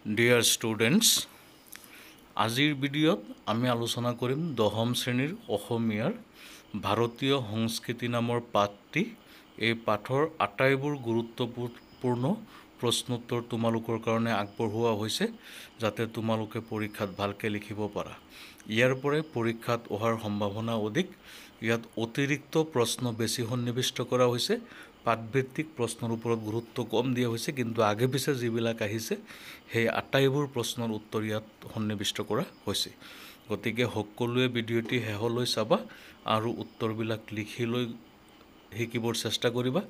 Dear students, আজিৰ ভিডিঅ'ত আমি আলোচনা কৰিম 10ম শ্ৰেণীৰ অসমীয়াৰ ভাৰতীয় সংস্কৃতি নামৰ পাঠটি। এই পাঠৰ আটাইবোৰ গুৰুত্বপূৰ্ণ প্ৰশ্নোত্তৰ তোমালোকৰ কাৰণে আগবঢ়োৱা হৈছে যাতে তোমালোকে পৰীক্ষাত ভালকৈ লিখিব পাৰা। ইয়াৰ পৰাই পৰীক্ষাত অহাৰ সম্ভাৱনা অধিক। ইয়াত অতিৰিক্ত প্ৰশ্ন বেছি সন্নিৱিষ্ট কৰা হৈছে। পাঠভিত্তিক প্ৰশ্নৰ ওপৰত গুৰুত্ব কম দিয়া হৈছে, কিন্তু আগে পিছে যিবিলাক আহিছে সেই আটাইবোৰ প্ৰশ্নৰ উত্তৰ ইয়াত সন্নিৱিষ্ট কৰা হৈছে। গতিকে সকলোৱে ভিডিঅ'টি শেষলৈ চাবা আৰু উত্তৰবিলাক লিখি লৈ শিকিবৰ চেষ্টা কৰিবা।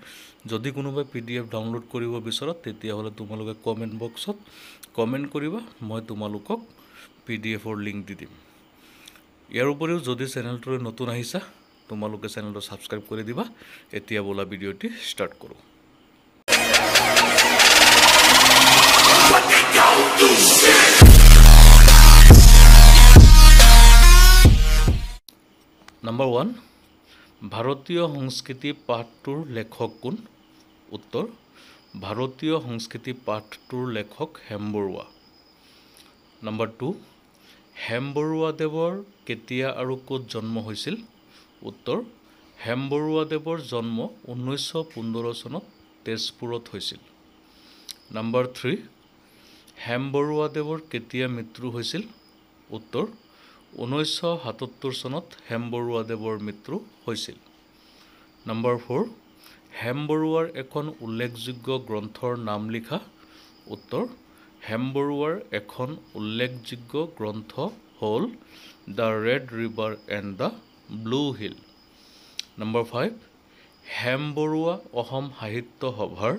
যদি কোনোবাই PDF ডাউনলোড কৰিব বিচৰা তেতিয়াহ'লে তোমালোকে কমেণ্ট বক্সত কমেণ্ট কৰিবা, মই তোমালোকক PDFৰ লিংক দি দিম। ইয়াৰ উপৰিও যদি চেনেলটোলৈ নতুন আহিছা তোমালোকে চেনেলটো ছাবস্ক্ৰাইব কৰি দিবা। এতিয়া বোলা ভিডিঅ'টি ষ্টাৰ্ট কৰোঁ। নম্বৰ 1, ভাৰতীয় সংস্কৃতি পাঠটোৰ লেখক কোন? উত্তৰ, ভাৰতীয় সংস্কৃতি পাঠটোৰ লেখক হেম বৰুৱা। নম্বৰ 2, হেম বৰুৱাদেৱৰ কেতিয়া আৰু ক'ত জন্ম হৈছিল? উত্তৰ, হেম বৰুৱাদেৱৰ জন্ম 1915 চনত তেজপুৰত হৈছিল। নম্বৰ 3, হেম বৰুৱাদেৱৰ কেতিয়া মৃত্যু হৈছিল? উত্তৰ, 1977 চনত হেম বৰুৱাদেৱৰ মৃত্যু হৈছিল। নম্বৰ 4, হেম বৰুৱাৰ এখন উল্লেখযোগ্য গ্ৰন্থৰ নাম লিখা। উত্তৰ, হেম বৰুৱাৰ এখন উল্লেখযোগ্য গ্ৰন্থ হ'ল the red river and the blue hill. Number 5, Hem Barua অসম সাহিত্য সভাৰ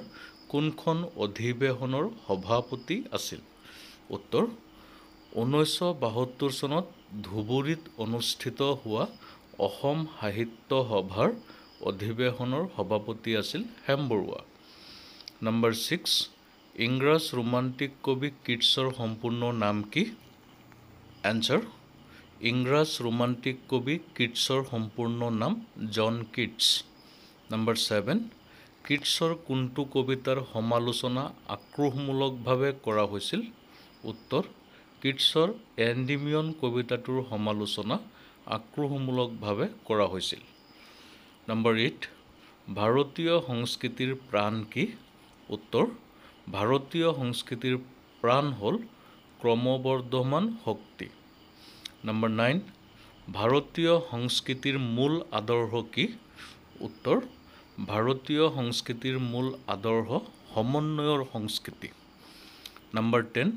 কোনখন অধিৱেশনৰ সভাপতি আছিল? উত্তৰ, 1972 চনত ধুবুৰীত অনুষ্ঠিত হোৱা অসম সাহিত্য সভাৰ অধিৱেশনৰ সভাপতি আছিল হেম বৰুৱা। নম্বৰ 6, ইংৰাজ ৰোমান্টিক কবি কিটছৰ সম্পূৰ্ণ নাম কি? এনচাৰ, ইংৰাজ ৰোমান্টিক কবি কিটছৰ সম্পূৰ্ণ নাম জন কিটছ। নম্বৰ 7, কিটছৰ কোনটো কবিতাৰ সমালোচনা আক্ৰোশমূলকভাৱে কৰা হৈছিল? উত্তৰ, কিটছৰ এণ্ডিমিয়ন কবিতাটোৰ সমালোচনা আক্ৰোশমূলকভাৱে কৰা হৈছিল। নম্বৰ 8, ভাৰতীয় সংস্কৃতিৰ প্ৰাণ কি? উত্তৰ, ভাৰতীয় সংস্কৃতিৰ প্ৰাণ হ'ল ক্ৰমবৰ্ধমান শক্তি। নম্বৰ 9, ভাৰতীয় সংস্কৃতিৰ মূল আদৰ্শ কি? উত্তৰ, ভাৰতীয় সংস্কৃতিৰ মূল আদৰ্শ সমন্বয়ৰ সংস্কৃতি। নম্বৰ 10,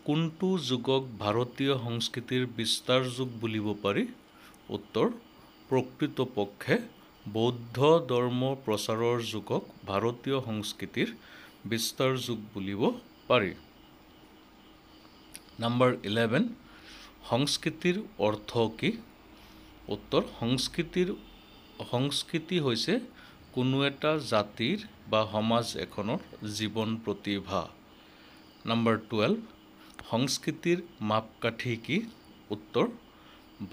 কোনটো যুগক ভাৰতীয় সংস্কৃতিৰ বিস্তাৰ যুগ বুলিব পাৰি? উত্তৰ, প্ৰকৃতপক্ষে বৌদ্ধ ধৰ্ম প্ৰচাৰৰ যুগক ভাৰতীয় সংস্কৃতিৰ বিস্তাৰ যুগ বুলিব পাৰি। নম্বৰ 11, সংস্কৃতিৰ অৰ্থ কি? উত্তৰ, সংস্কৃতি হৈছে কোনো এটা জাতিৰ বা সমাজ এখনৰ জীৱন প্ৰতিভা। নম্বৰ 12, সংস্কৃতিৰ মাপকাঠি কি? উত্তৰ,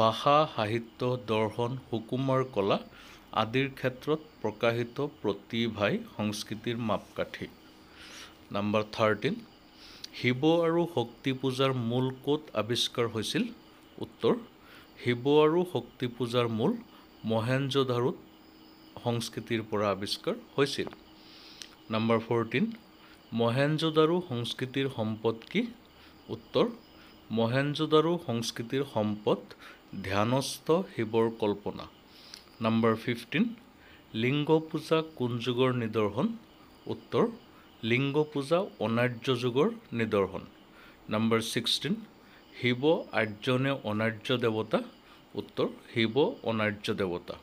ভাষা, সাহিত্য, দৰ্শন, সুকুমাৰ কলা আদিৰ ক্ষেত্ৰত প্ৰকাশিত প্ৰতিভাই সংস্কৃতিৰ মাপকাঠি। নম্বৰ 13, শিৱ আৰু শক্তি পূজাৰ মূল ক'ত আৱিষ্কাৰ হৈছিল? উত্তৰ, শিৱ আৰু শক্তি পূজাৰ মূল মহেঞ্জোদাৰোত সংস্কৃতিৰ পৰা আৱিষ্কাৰ হৈছিল। নম্বৰ 14, মহেঞ্জোদাৰো সংস্কৃতিৰ সম্পদ কি? উত্তৰ, মহেঞ্জোদাৰো সংস্কৃতিৰ সম্পদ ধ্যানস্থ শিৱৰ কল্পনা। নম্বৰ 15, লিংগ পূজা কোন যুগৰ নিদৰ্শন? উত্তৰ, লিংগ পূজা অনাৰ্য যুগৰ নিদৰ্শন। নম্বৰ 16, শিৱ আৰ্য নে অনাৰ্য দেৱতা? উত্তৰ, শিৱ অনাৰ্য দেৱতা।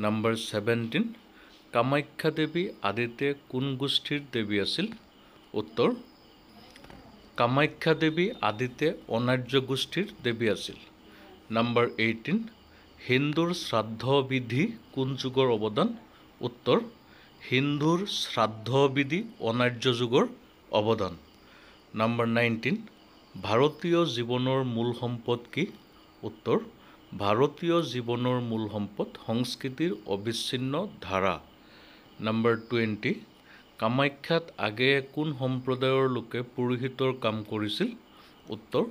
নম্বৰ 17, কামাখ্যা দেৱী আদিতে কোন গোষ্ঠীৰ দেৱী আছিল? উত্তৰ, কামাখ্যা দেৱী আদিতে অনাৰ্য গোষ্ঠীৰ দেৱী আছিল। নম্বৰ 18, হিন্দুৰ শ্ৰাদ্ধ বিধি কোন যুগৰ অৱদান? উত্তৰ, হিন্দুৰ শ্ৰাদ্ধ বিধি অনাৰ্য যুগৰ অৱদান। নম্বৰ 19, ভাৰতীয় জীৱনৰ মূল সম্পদ কি? উত্তৰ, ভাৰতীয় জীৱনৰ মূল সম্পদ সংস্কৃতিৰ অবিচ্ছিন্ন ধাৰা। নম্বৰ 20, কামাখ্যাত আগেয়ে কোন সম্প্ৰদায়ৰ লোকে পুৰোহিতৰ কাম কৰিছিল? উত্তৰ,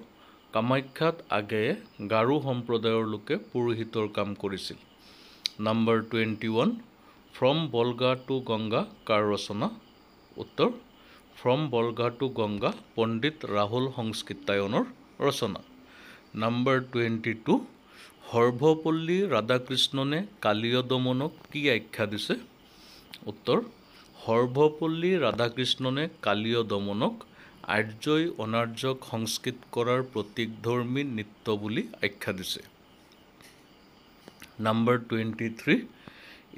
কামাখ্যাত আগেয়ে গাৰো সম্প্ৰদায়ৰ লোকে পুৰোহিতৰ কাম কৰিছিল। নাম্বাৰ 21, ফ্ৰম বলগা টু গংগা কাৰ ৰচনা? উত্তৰ, ফ্ৰম বলগা টু গংগা পণ্ডিত ৰাহুল সংস্কৃতায়নৰ ৰচনা। নাম্বাৰ 22, সৰ্বপল্লী ৰাধাকৃষ্ণনে কালীয় দমনক কি আখ্যা দিছে? উত্তৰ, সৰ্বপল্লী ৰাধাকৃষ্ণনে কালীয় দমনক আৰ্যই অনাৰ্যক সংস্কৃত কৰাৰ প্ৰতীকধৰ্মী নৃত্য বুলি আখ্যা দিছে। নাম্বাৰ 23,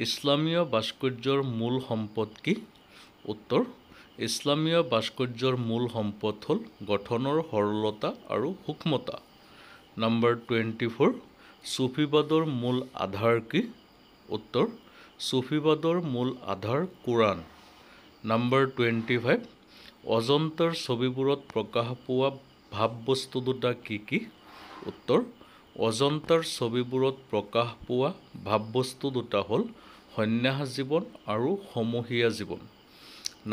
ইছলামীয় ভাস্কৰ্যৰ মূল সম্পদ কি? উত্তৰ, ইছলামীয় ভাস্কৰ্যৰ মূল সম্পদ হ'ল গঠনৰ সৰলতা আৰু সূক্ষ্মতা। নাম্বাৰ 24, চুফীবাদৰ মূল আধাৰ কি? উত্তৰ, চুফীবাদৰ মূল আধাৰ কোৰাণ। নাম্বাৰ 25, অজন্তাৰ ছবিবোৰত প্ৰকাশ পোৱা ভাৱবস্তু দুটা কি কি? উত্তৰ, অজন্তাৰ ছবিবোৰত প্ৰকাশ পোৱা ভাৱবস্তু দুটা হ'ল সন্ন্যাস জীৱন আৰু সমূহীয়া জীৱন।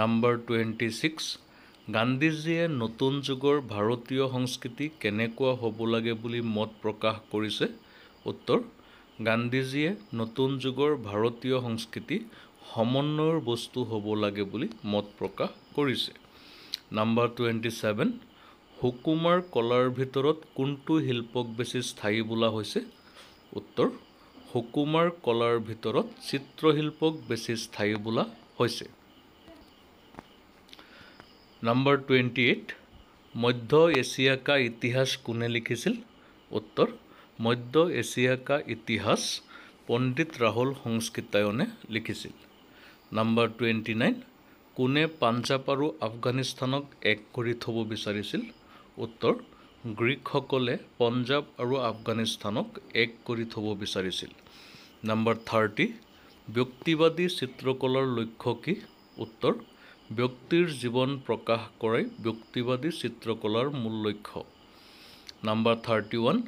নাম্বাৰ 26, গান্ধীজীয়ে নতুন যুগৰ ভাৰতীয় সংস্কৃতি কেনেকুৱা হ'ব লাগে বুলি মত প্ৰকাশ কৰিছে? উত্তৰ, গান্ধীজীয়ে নতুন যুগৰ ভাৰতীয় সংস্কৃতি সমন্বয়ৰ বস্তু হ'ব লাগে বুলি মত প্ৰকাশ কৰিছে। নাম্বাৰ 27, সুকুমাৰ কলাৰ ভিতৰত কোনটো শিল্পক বেছি স্থায়ী বোলা হৈছে? উত্তৰ, সুকুমাৰ কলাৰ ভিতৰত চিত্ৰশিল্পক বেছি স্থায়ী বোলা হৈছে। নাম্বাৰ 28, মধ্য এছিয়া কা ইতিহাস কোনে লিখিছিল? উত্তৰ, মধ্য এছিয়া কা ইতিহাস পণ্ডিত ৰাহুল সংস্কৃতায়নে লিখিছিল। নাম্বাৰ 29, কোনে পাঞ্জাৱ আৰু আফগানিস্তানক এক কৰি থ'ব বিচাৰিছিল? উত্তৰ, গ্ৰীকসকলে পঞ্জাৱ আৰু আফগানিস্তানক এক কৰি থ'ব বিচাৰিছিল। নাম্বাৰ 30, ব্যক্তিবাদী চিত্ৰকলাৰ লক্ষ্য কি? উত্তৰ, ব্যক্তিৰ জীৱন প্ৰকাশ কৰাই ব্যক্তিবাদী চিত্ৰকলাৰ মূল লক্ষ্য। নাম্বাৰ 31,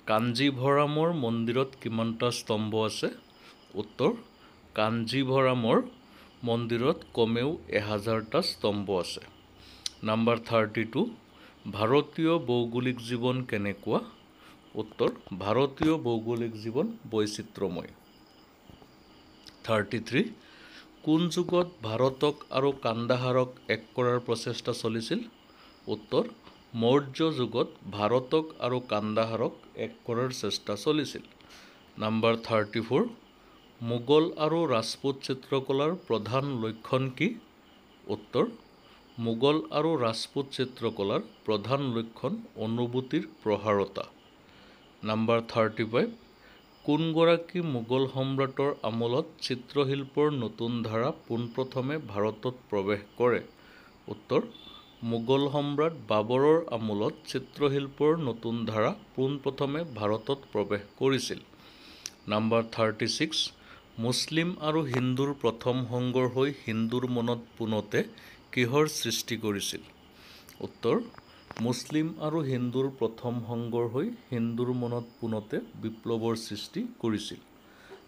কাঞ্জীভৰামৰ মন্দিৰত কিমানটা স্তম্ভ আছে? উত্তৰ, কাঞ্জীভৰামৰ মন্দিৰত কমেও 1000টা স্তম্ভ আছে। নাম্বাৰ 32, ভাৰতীয় ভৌগোলিক জীৱন কেনেকুৱা? উত্তৰ, ভাৰতীয় ভৌগোলিক জীৱন বৈচিত্ৰ্যময়। 33, কোন যুগত ভাৰতক আৰু কান্দাহাৰক এক কৰাৰ প্ৰচেষ্টা চলিছিল? উত্তৰ, মৌৰ্য যুগত ভাৰতক আৰু কান্দাহাৰক এক কৰাৰ চেষ্টা চলিছিল। নাম্বাৰ 34, মোগল আৰু ৰাজপুত চিত্ৰকলাৰ প্ৰধান লক্ষণ কি? উত্তৰ, মোগল আৰু ৰাজপুত চিত্ৰকলাৰ প্ৰধান লক্ষণ অনুভূতিৰ প্ৰসাৰতা। নাম্বাৰ 35, কোনগৰাকী মোগল সম্ৰাটৰ আমোলত চিত্ৰশিল্পৰ নতুন ধাৰা পোনপ্ৰথমে ভাৰতত প্ৰৱেশ কৰে? উত্তৰ, মোগল সম্ৰাট বাবৰৰ আমোলত চিত্ৰশিল্পৰ নতুন ধাৰা পোনপ্ৰথমে ভাৰতত প্ৰৱেশ কৰিছিল। নাম্বাৰ 36, মুছলিম আৰু হিন্দুৰ প্ৰথম সংঘৰ্ষই হিন্দুৰ মনত পোনতে কিহৰ সৃষ্টি কৰিছিল? উত্তৰ, মুছলিম আৰু হিন্দুৰ প্ৰথম সংঘৰ্ষই হিন্দুৰ মনত পোনতে বিপ্লৱৰ সৃষ্টি কৰিছিল।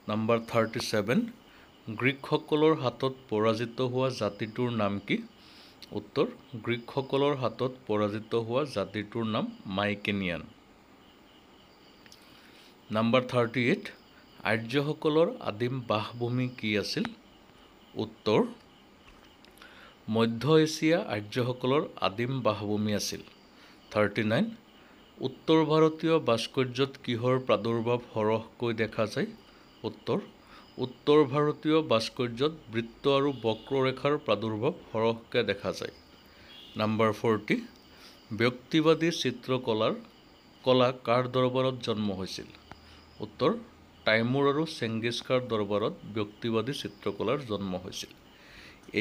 নাম্বাৰ 37, গ্ৰীকসকলৰ হাতত পৰাজিত হোৱা জাতিটোৰ নাম কি? উত্তৰ, গ্ৰীকসকলৰ হাতত পৰাজিত হোৱা জাতিটোৰ নাম মাইকেনিয়ান। নাম্বাৰ 38, আৰ্যসকলৰ আদিম বাসভূমি কি আছিল? উত্তৰ, মধ্য এছিয়া আৰ্যসকলৰ আদিম বাসভূমি আছিল। 39, উত্তৰ ভাৰতীয় ভাস্কৰ্যত কিহৰ প্ৰাদুৰ্ভাৱ সৰহকৈ দেখা যায়? উত্তৰ, উত্তৰ ভাৰতীয় ভাস্কৰ্যত বৃত্ত আৰু বক্ৰৰেখাৰ প্ৰাদুৰ্ভাৱ সৰহকৈ দেখা যায়। নাম্বাৰ 40, ব্যক্তিবাদী চিত্ৰকলা কাৰ দৰবাৰত জন্ম হৈছিল? উত্তৰ, তাইমুৰ আৰু চেংগিছ-খাৰ দৰবাৰত ব্যক্তিবাদী চিত্ৰকলাৰ জন্ম হৈছিল।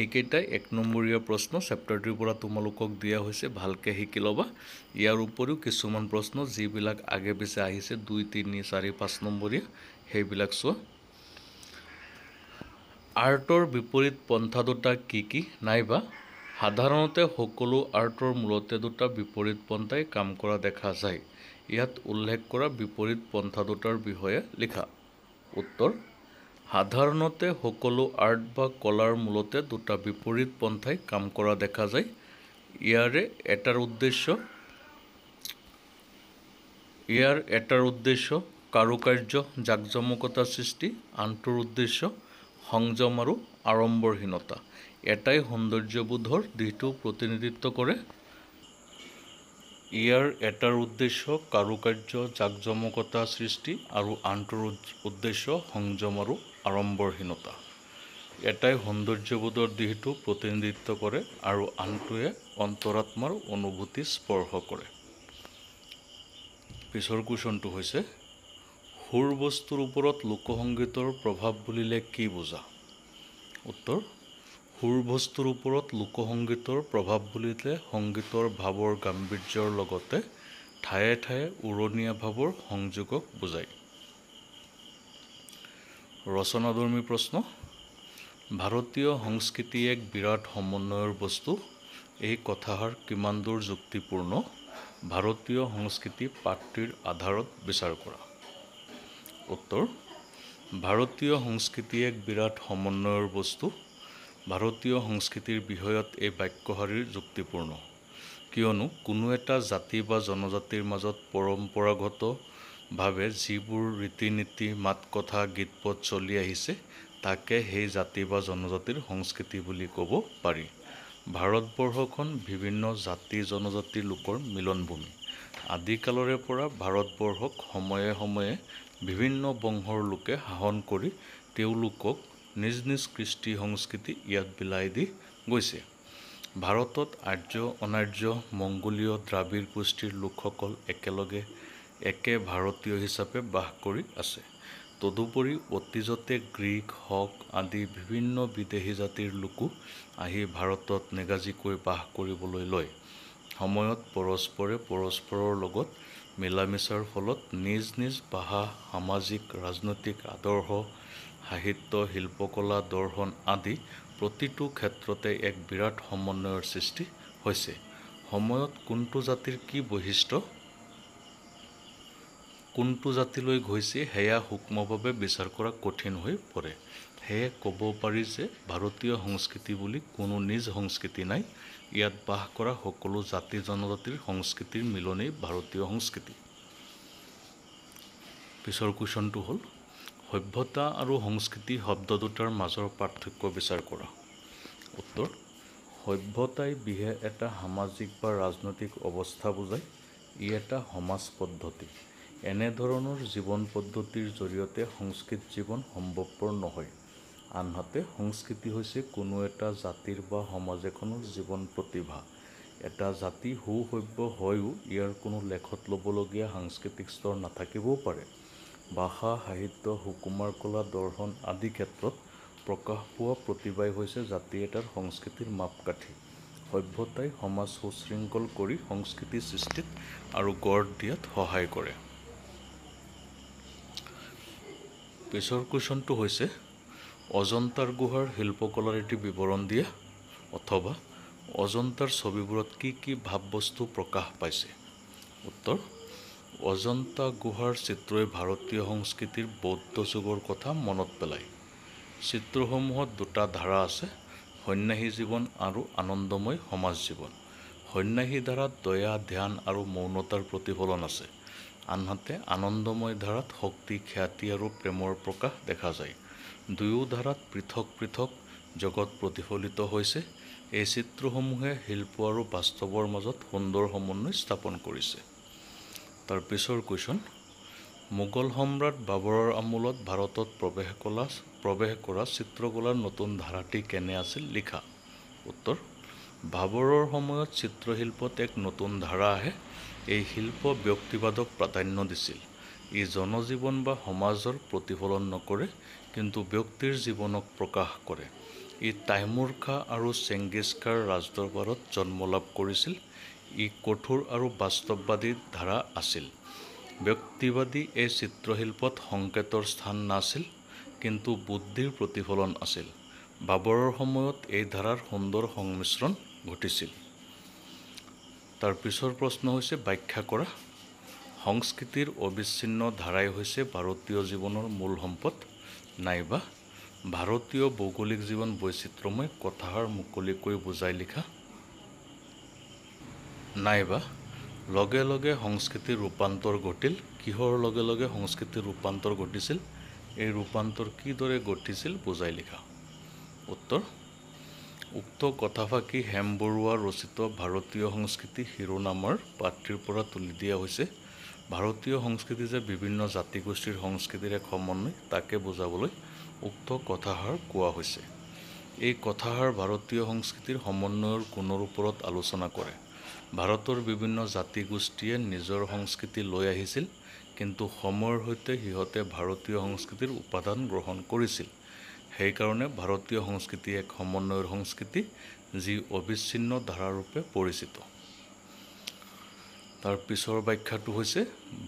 এইকেইটাই 1 নম্বৰীয়া প্ৰশ্ন চেপ্টাৰ 2 পৰা তোমালোকক দিয়া হৈছে, ভালকৈ শিকি ল'বা। ইয়াৰ উপৰিও কিছুমান প্ৰশ্ন যিবিলাক আগে পিছে আহিছে 2, 3, 4, 5 নম্বৰীয়া সেইবিলাক চোৱা। আৰ্টৰ বিপৰীত পন্থা দুটা কি কি? নাইবা সাধাৰণতে সকলো আৰ্টৰ মূলতে দুটা বিপৰীত পন্থাই কাম কৰা দেখা যায়। ইয়াত উল্লেখ কৰা বিপৰীত পন্থা দুটাৰ বিষয়ে লিখা। উত্তৰ, সাধাৰণতে সকলো আৰ্ট বা কলাৰ মূলতে দুটা বিপৰীত পন্থাই কাম কৰা দেখা যায়। ইয়াৰ এটাৰ উদ্দেশ্য কাৰুকাৰ্য জাকজমকতা সৃষ্টি, আনটোৰ উদ্দেশ্য সংযম আৰু আড়ম্বৰহীনতা। এটাই সৌন্দৰ্যবোধৰ দিশটো প্ৰতিনিধিত্ব কৰে। ইয়াৰ এটাৰ উদ্দেশ্য কাৰুকাৰ্য জাকজমকতা সৃষ্টি আৰু আনটোৰ উদ্দেশ্য সংযম আৰু আড়ম্বৰহীনতা। এটাই সৌন্দৰ্যবোধৰ দিশটো প্ৰতিনিধিত্ব কৰে আৰু আনটোৱে অন্তৰাত্মাৰ অনুভূতি স্পৰ্শ কৰে। পিছৰ কুৱেশ্যনটো হৈছে সুৰ বস্তুৰ ওপৰত লোকসংগীতৰ প্ৰভাৱ বুলিলে কি বুজা? উত্তৰ: সুৰ বস্তুৰ ওপৰত লোকসংগীতৰ প্ৰভাৱ বুলিলে সংগীতৰ ভাৱৰ গাম্ভীৰ্যৰ লগতে ঠায়ে ঠায়ে উৰণীয়া ভাৱৰ সংযোগক বুজায়। ৰচনাধৰ্মী প্ৰশ্ন: ভাৰতীয় সংস্কৃতি এক বিৰাট সমন্বয়ৰ বস্তু। এই কথাষাৰ কিমান দূৰ যুক্তিপূৰ্ণ? ভাৰতীয় সংস্কৃতি পাঠটিৰ আধাৰত বিচাৰ কৰা। উত্তৰ: ভাৰতীয় সংস্কৃতি এক বিৰাট সমন্বয়ৰ বস্তু। ভাৰতীয় সংস্কৃতিৰ বিষয়ত এই বাক্যশাৰীৰ যুক্তিপূৰ্ণ, কিয়নো কোনো এটা জাতি বা জনজাতিৰ মাজত পৰম্পৰাগতভাৱে যিবোৰ ৰীতি-নীতি, মাত-কথা, গীত-পদ চলি আহিছে তাকে সেই জাতি বা জনজাতিৰ সংস্কৃতি বুলি ক'ব পাৰি। ভাৰতবৰ্ষখন বিভিন্ন জাতি-জনজাতি লোকৰ মিলনভূমি। আদিকালৰে পৰা ভাৰতবৰ্ষক সময়ে সময়ে বিভিন্ন বংশৰ লোকে শাসন কৰি তেওঁলোকক নিজ নিজ কৃষ্টি-সংস্কৃতি ইয়াত বিলাই দি গৈছে। ভাৰতত আৰ্য, অনাৰ্য, মংগোলীয়, দ্ৰাবিড় গোষ্ঠীৰ লোকসকল একেলগে একে ভাৰতীয় হিচাপে বাস কৰি আছে। তদুপৰি অতীজতে গ্ৰীক, শক আদি বিভিন্ন বিদেশী জাতিৰ লোকো আহি ভাৰতত নিগাজীকৈ বাস কৰিবলৈ লয়। সময়ত পৰস্পৰে পৰস্পৰৰ লগত মিলা-মিছাৰ ফলত নিজ নিজ ভাষা, সামাজিক ৰাজনৈতিক আদৰ্শ, সাহিত্য, শিল্পকলা, দৰ্শন আদি প্ৰতিটো ক্ষেত্ৰতে এক বিৰাট সমন্বয়ৰ সৃষ্টি হৈছে। সময়ত কোনটো জাতিৰ কি বৈশিষ্ট্য কোনটো জাতিলৈ গৈছে সেয়া সূক্ষ্মভাৱে বিচাৰ কৰা কঠিন হৈ পৰে। সেয়ে ক'ব পাৰি যে ভাৰতীয় সংস্কৃতি বুলি কোনো নিজ সংস্কৃতি নাই। ইয়াত বাস কৰা সকলো জাতি-জনজাতিৰ সংস্কৃতিৰ মিলনেই ভাৰতীয় সংস্কৃতি। পিছৰ কুৱেশ্যনটো হ'ল সভ্যতা আৰু সংস্কৃতি শব্দ দুটাৰ মাজৰ পাৰ্থক্য বিচাৰ কৰা। উত্তৰ: সভ্যতাই বিশেষ এটা সামাজিক বা ৰাজনৈতিক অৱস্থা বুজায়। ই এটা সমাজ পদ্ধতি। এনেধৰণৰ জীৱন পদ্ধতিৰ জৰিয়তে সংস্কৃত জীৱন সম্ভৱপৰ নহয়। আনহাতে সংস্কৃতি হৈছে কোনো এটা জাতিৰ বা সমাজ এখনৰ জীৱন প্ৰতিভা। এটা জাতি সুসভ্য হয়ো ইয়াৰ কোনো লেখত ল'বলগীয়া সাংস্কৃতিক স্তৰ নাথাকিবও পাৰে। ভাষা, সাহিত্য, সুকুমাৰ কলা, দৰ্শন আদি ক্ষেত্ৰত প্ৰকাশ পোৱা প্ৰতিভাই হৈছে জাতি এটাৰ সংস্কৃতিৰ মাপকাঠি। সভ্যতাই সমাজ সুশৃংখল কৰি সংস্কৃতি সৃষ্টিত আৰু গঢ় দিয়াত সহায় কৰে। পিছৰ কুৱেশ্যনটো হৈছে অজন্তাৰ গুহাৰ শিল্পকলাৰ এটি বিৱৰণ দিয়া, অথবা অজন্তাৰ ছবিবোৰত কি কি ভাৱবস্তু প্ৰকাশ পাইছে। উত্তৰ: অজন্তা গুহাৰ চিত্ৰই ভাৰতীয় সংস্কৃতিৰ বৌদ্ধ যুগৰ কথা মনত পেলায়। চিত্ৰসমূহত দুটা ধাৰা আছে: সন্ন্যাসী জীৱন আৰু আনন্দময় সমাজ জীৱন। সন্ন্যাসী ধাৰাত দয়া, ধ্যান আৰু মৌনতাৰ প্ৰতিফলন আছে। আনহাতে আনন্দময় ধাৰাত শক্তি, খ্যাতি আৰু প্ৰেমৰ প্ৰকাশ দেখা যায়। দুয়ো ধাৰাত পৃথক পৃথক জগত প্ৰতিফলিত হৈছে। এই চিত্ৰসমূহে শিল্প আৰু বাস্তৱৰ মাজত সুন্দৰ সমন্বয় স্থাপন কৰিছে। তাৰ পিছৰ কুৱেশ্যন: মোগল সম্ৰাট বাবৰৰ আমোলত ভাৰতত প্ৰৱেশ কৰা চিত্ৰকলাৰ নতুন ধাৰাটি কেনে আছিল লিখা। উত্তৰ: বাবৰৰ সময়ত চিত্ৰশিল্পত এক নতুন ধাৰা আহে। এই শিল্প ব্যক্তিবাদক প্ৰাধান্য দিছিল। ই জনজীৱন বা সমাজৰ প্ৰতিফলন নকৰে, কিন্তু ব্যক্তিৰ জীৱনক প্ৰকাশ কৰে। ই তাইমুৰ খাঁ আৰু চেংগিজ খাঁৰ ৰাজদৰবাৰত জন্ম লাভ কৰিছিল। ই কঠোৰ আৰু বাস্তৱবাদী ধাৰা আছিল। ব্যক্তিবাদী এই চিত্ৰশিল্পত সংকেতৰ স্থান নাছিল, কিন্তু বুদ্ধিৰ প্ৰতিফলন আছিল। বাবৰৰ সময়ত এই ধাৰাৰ সুন্দৰ সংমিশ্ৰণ ঘটিছিল। তাৰ পিছৰ প্ৰশ্ন হৈছে ব্যাখ্যা কৰা। সংস্কৃতিৰ অবিচ্ছিন্ন ধাৰাই হৈছে ভাৰতীয় জীৱনৰ মূল সম্পদ, নাইবা ভাৰতীয় ভৌগোলিক জীৱন বৈচিত্ৰ্যময় কথাষাৰ মুকলিকৈ বুজাই লিখা নাইবা লগে লগে সংস্কৃতিৰ ৰূপান্তৰ ঘটিল। কিহৰ লগে লগে সংস্কৃতিৰ ৰূপান্তৰ ঘটিছিল? এই ৰূপান্তৰ কিদৰে ঘটিছিল বুজাই লিখা। উত্তৰ, উক্ত কথাফাকি হেম বৰুৱা ৰচিত ভাৰতীয় সংস্কৃতি শিৰোনামৰ পাঠটিৰ পৰা তুলি দিয়া হৈছে। ভাৰতীয় সংস্কৃতি যে বিভিন্ন জাতিগোষ্ঠীৰ সংস্কৃতিৰ এক সমন্বয়, তাকে বুজাবলৈ উক্ত কথাষাৰ কোৱা হৈছে। এই কথাষাৰ ভাৰতীয় সংস্কৃতিৰ সমন্বয়ৰ গুণৰ ওপৰত আলোচনা কৰে। ভাৰতৰ বিভিন্ন জাতিগোষ্ঠীয়ে নিজৰ সংস্কৃতি লৈ আহিছিল, কিন্তু সময়ৰ সৈতে সিহঁতে ভাৰতীয় সংস্কৃতিৰ উপাদান গ্ৰহণ কৰিছিল। সেইকাৰণে ভাৰতীয় সংস্কৃতি এক সমন্বয়ৰ সংস্কৃতি, যি অবিচ্ছিন্ন ধাৰাৰূপে পৰিচিত। তাৰ পিছৰ ব্যাখ্যাটো হৈছে,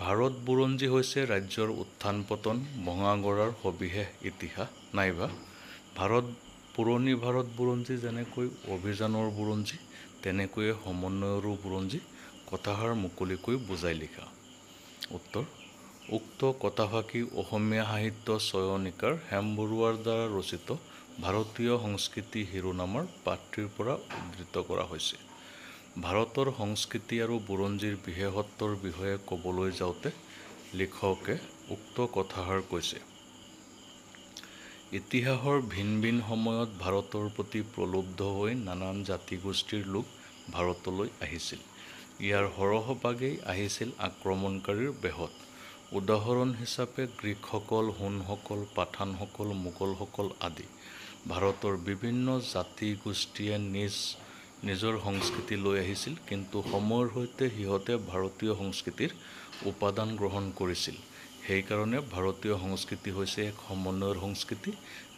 ভাৰত বুৰঞ্জী হৈছে ৰাজ্যৰ উত্থান পতন ভঙা গঢ়াৰ সবিশেষ ইতিহাস, নাইবা পুৰণি ভাৰত বুৰঞ্জী যেনেকৈ অভিযানৰ বুৰঞ্জী, তেনেকৈয়ে সমন্বয়ৰো বুৰঞ্জী। কথাষাৰ মুকলিকৈ বুজাই লিখা। উত্তৰ, উক্ত কথাফাকি অসমীয়া সাহিত্য চয়নিকাৰ হেম বৰুৱাৰ দ্বাৰা ৰচিত ভাৰতীয় সংস্কৃতি শিৰোনামৰ পাঠটিৰ পৰা উদ্ধৃত কৰা হৈছে। ভাৰতৰ সংস্কৃতি আৰু বুৰঞ্জীৰ বিশেষত্বৰ বিষয়ে ক'বলৈ যাওঁতে লিখকে উক্ত কথাষাৰ কৈছে। ইতিহাসৰ ভিন ভিন সময়ত ভাৰতৰ প্ৰতি প্ৰলুব্ধ হৈ নানান জাতিগোষ্ঠীৰ লোক ভাৰতলৈ আহিছিল। ইয়াৰ সৰহভাগেই আহিছিল আক্ৰমণকাৰীৰ বেশত। উদাহৰণ হিচাপে গ্ৰীকসকল, হুণসকল, পাঠানসকল, মোগলসকল আদি। ভাৰতৰ বিভিন্ন জাতিগোষ্ঠীয়ে নিজৰ সংস্কৃতি লৈ আহিছিল, কিন্তু সময়ৰ সৈতে সিহঁতে ভাৰতীয় সংস্কৃতিৰ উপাদান গ্ৰহণ কৰিছিল। সেইকাৰণে ভাৰতীয় সংস্কৃতি হৈছে এক সমন্বয়ৰ সংস্কৃতি,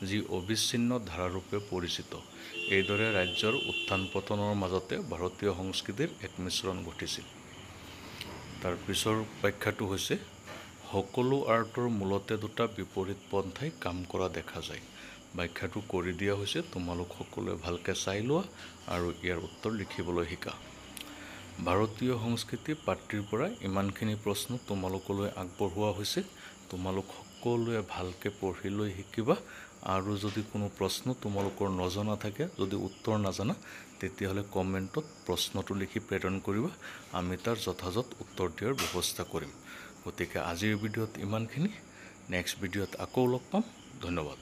যি অবিচ্ছিন্ন ধাৰাৰূপে পৰিচিত। এইদৰে ৰাজ্যৰ উত্থান পতনৰ মাজতে ভাৰতীয় সংস্কৃতিৰ এক মিশ্ৰণ ঘটিছিল। তাৰ পিছৰ ব্যাখ্যাটো হৈছে, সকলো আৰ্টৰ মূলতে দুটা বিপৰীত পন্থাই কাম কৰা দেখা যায়। ব্যাখ্যাটো কৰি দিয়া হৈছে, তোমালোক সকলোৱে ভালকৈ চাই লোৱা আৰু ইয়াৰ উত্তৰ লিখিবলৈ শিকা। ভাৰতীয় সংস্কৃতি পাঠটিৰ পৰা ইমানখিনি প্ৰশ্ন তোমালোকলৈ আগবঢ়োৱা হৈছে। তোমালোক সকলোৱে ভালকৈ পঢ়ি লৈ শিকিবা, আৰু যদি কোনো প্ৰশ্ন তোমালোকৰ নজনা থাকে, যদি উত্তৰ নাজানা, তেতিয়াহ'লে কমেণ্টত প্ৰশ্নটো লিখি প্ৰেৰণ কৰিবা। আমি তাৰ যথাযথ উত্তৰ দিয়াৰ ব্যৱস্থা কৰিম। গতিকে আজিৰ ভিডিঅ'ত ইমানখিনি। নেক্সট ভিডিঅ'ত আকৌ লগ পাম। ধন্যবাদ।